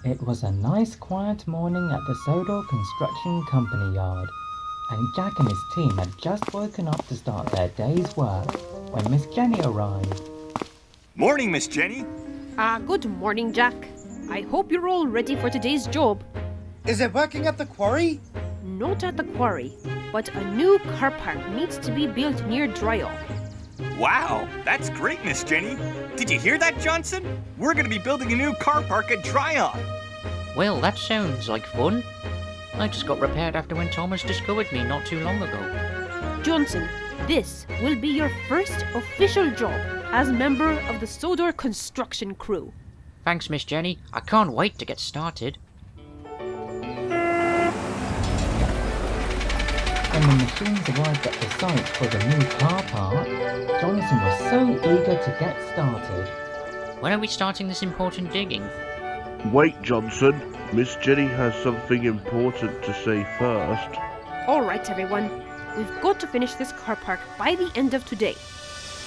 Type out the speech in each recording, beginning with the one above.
It was a nice quiet morning at the Sodor Construction Company yard, and Jack and his team had just woken up to start their day's work when Miss Jenny arrived. Morning, Miss Jenny. Good morning, Jack. I hope you're all ready for today's job. Is it working at the quarry? Not at the quarry, but a new car park needs to be built near Dryall. Wow, that's great, Miss Jenny. Did you hear that, Johnson? We're going to be building a new car park at Dryall. Well, that sounds like fun. I just got repaired after when Thomas discovered me not too long ago. Johnson, this will be your first official job as member of the Sodor construction crew. Thanks, Miss Jenny. I can't wait to get started. When the machines arrived at the site for the new car park, Johnson was so eager to get started. When are we starting this important digging? Wait, Johnson. Miss Jenny has something important to say first. All right, everyone. We've got to finish this car park by the end of today.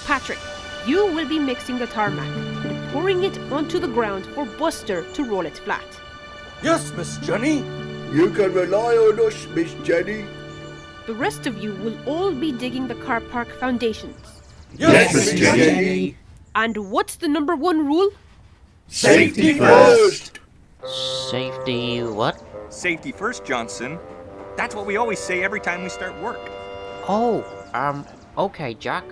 Patrick, you will be mixing the tarmac and pouring it onto the ground for Buster to roll it flat. Yes, Miss Jenny. You can rely on us, Miss Jenny. The rest of you will all be digging the car park foundations. Yes, Miss Jenny. And what's the number one rule? Safety first. Safety what? Safety first, Johnson. That's what we always say every time we start work. Oh, okay, Jack.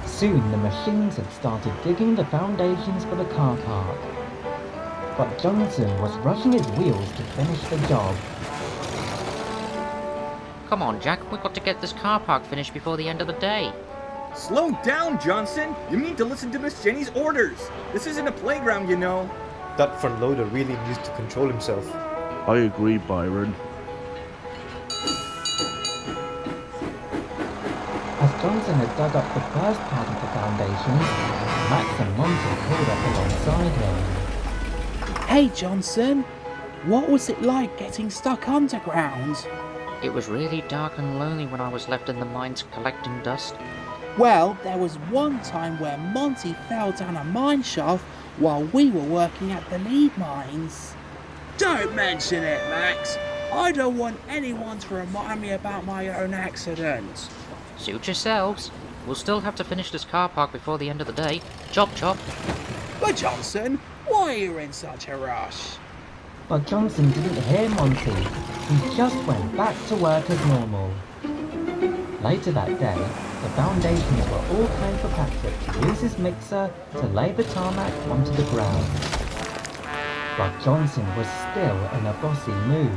Soon the machines had started digging the foundations for the car park. But Johnson was rushing his wheels to finish the job. Come on, Jack. We've got to get this car park finished before the end of the day. Slow down, Johnson. You need to listen to Miss Jenny's orders. This isn't a playground, you know. That front loader really needs to control himself. I agree, Byron. As Johnson had dug up the first part of the foundations, Max and Monty pulled up alongside him. Hey Johnson, what was it like getting stuck underground? It was really dark and lonely when I was left in the mines collecting dust. Well, there was one time where Monty fell down a mine shaft while we were working at the lead mines. Don't mention it, Max. I don't want anyone to remind me about my own accident. Suit yourselves. We'll still have to finish this car park before the end of the day. Chop chop. But Johnson, why are you in such a rush? But Johnson didn't hear Monty. He just went back to work as normal. Later that day, the foundations were all cleared for Patrick to use his mixer to lay the tarmac onto the ground. But Johnson was still in a bossy mood.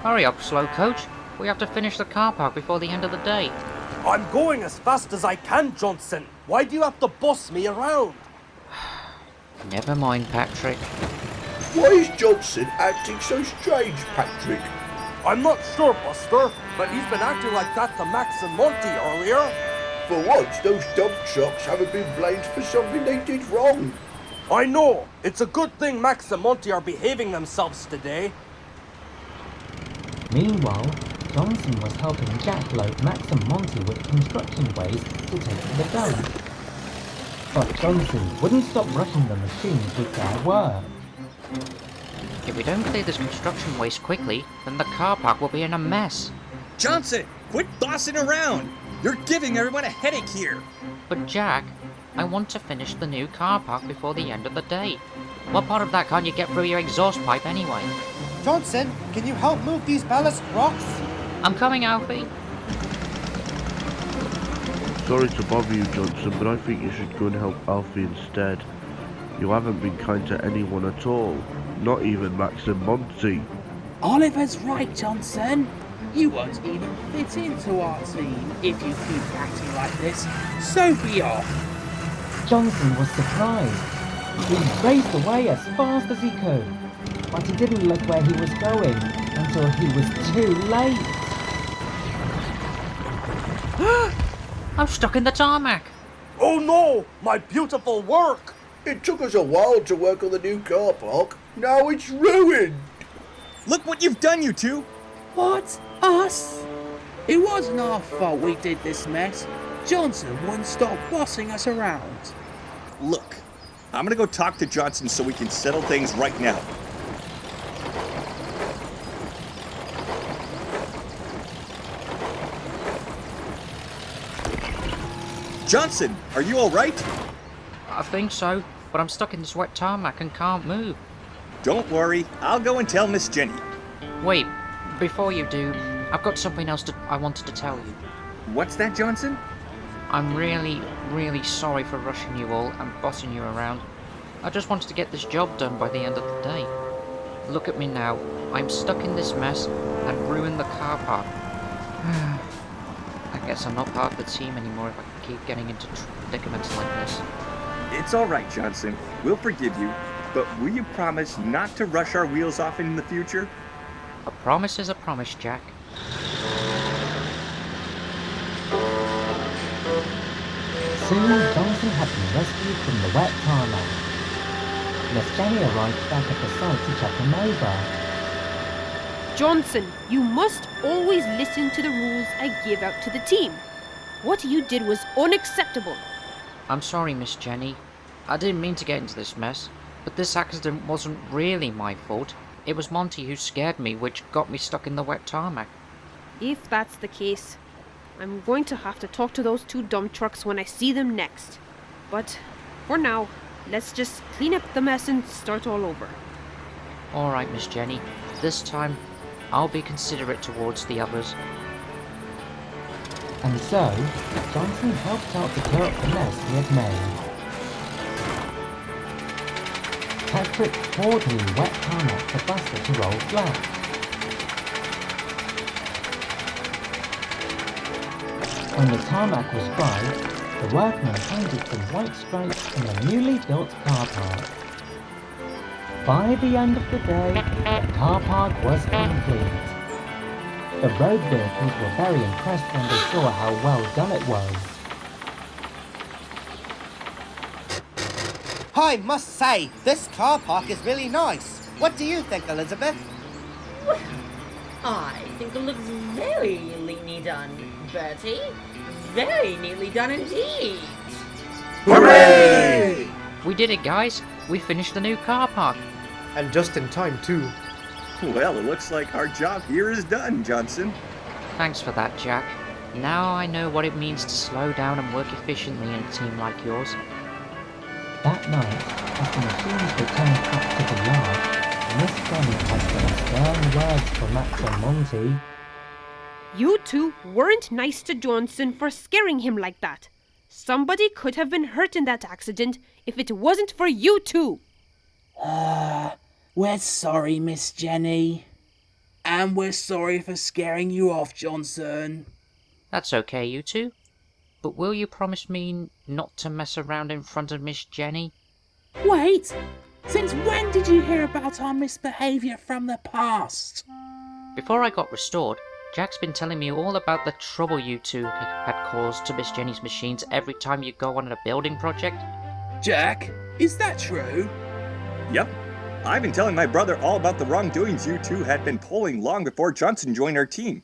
Hurry up, slow coach. We have to finish the car park before the end of the day. I'm going as fast as I can, Johnson. Why do you have to boss me around? Never mind, Patrick. Why is Johnson acting so strange, Patrick? I'm not sure, Buster, but he's been acting like that to Max and Monty earlier. For once, those dump trucks haven't been blamed for something they did wrong. I know. It's a good thing Max and Monty are behaving themselves today. Meanwhile, Johnson was helping Jack load Max and Monty with construction waste to take to the dump. But Johnson wouldn't stop rushing the machines with their work. If we don't clear this construction waste quickly, then the car park will be in a mess. Johnson, quit bossing around. You're giving everyone a headache here. But Jack, I want to finish the new car park before the end of the day. What part of that can't you get through your exhaust pipe anyway? Johnson, can you help move these ballast rocks? I'm coming, Alfie. Sorry to bother you, Johnson, but I think you should go and help Alfie instead. You haven't been kind to anyone at all. Not even Max and Monty. Oliver's right, Johnson. You won't even fit into our team if you keep acting like this. So be off. Johnson was surprised. He raced away as fast as he could, but he didn't look where he was going until he was too late. I'm stuck in the tarmac. Oh no, my beautiful work! It took us a while to work on the new car park. Now it's ruined. Look what you've done, you two. What? Us? It wasn't our fault we did this mess. Johnson wouldn't stop bossing us around. Look, I'm gonna go talk to Johnson so we can settle things right now. Johnson, are you all right? I think so, but I'm stuck in this wet tarmac and can't move. Don't worry, I'll go and tell Miss Jenny. Wait, before you do, I've got something else I wanted to tell you. What's that, Johnson? I'm really, really sorry for rushing you all and bossing you around. I just wanted to get this job done by the end of the day. Look at me now. I'm stuck in this mess and ruined the car park. I guess I'm not part of the team anymore if I keep getting into predicaments like this. It's all right, Johnson. We'll forgive you. But will you promise not to rush our wheels off in the future? A promise is a promise, Jack. Soon, Johnson had been rescued from the wet tarmac. Miss Jenny arrived back at the site to check him over. Johnson, you must always listen to the rules I give out to the team. What you did was unacceptable. I'm sorry, Miss Jenny. I didn't mean to get into this mess, but this accident wasn't really my fault. It was Monty who scared me, which got me stuck in the wet tarmac. If that's the case, I'm going to have to talk to those two dump trucks when I see them next. But for now, let's just clean up the mess and start all over. Alright, Miss Jenny. This time, I'll be considerate towards the others. And so, Johnson helped out to clear up the mess he had made. Patrick poured new wet tarmac for Buster to roll flat. When the tarmac was dry, the workmen painted some white stripes in the newly built car park. By the end of the day, the car park was complete. The road vehicles were very impressed when they saw how well done it was. I must say, this car park is really nice. What do you think, Elizabeth? Well, I think it looks very neatly done, Bertie. Very neatly done indeed. Hooray! We did it, guys. We finished the new car park. And just in time, too. Well, it looks like our job here is done, Johnson. Thanks for that, Jack. Now I know what it means to slow down and work efficiently in a team like yours. That night, as the machines returned back to the yard, Miss Jenny had some stern words for Max and Monty. You two weren't nice to Johnson for scaring him like that. Somebody could have been hurt in that accident if it wasn't for you two. We're sorry, Miss Jenny. And we're sorry for scaring you off, Johnson. That's okay, you two. But will you promise me not to mess around in front of Miss Jenny? Wait! Since when did you hear about our misbehaviour from the past? Before I got restored, Jack's been telling me all about the trouble you two had caused to Miss Jenny's machines every time you go on a building project. Jack, is that true? Yep. I've been telling my brother all about the wrongdoings you two had been pulling long before Johnson joined our team.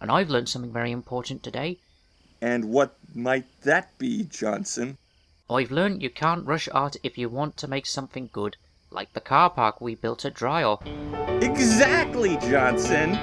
And I've learned something very important today. And what might that be, Johnson? I've learned you can't rush art if you want to make something good, like the car park we built at Dry Off. Exactly, Johnson!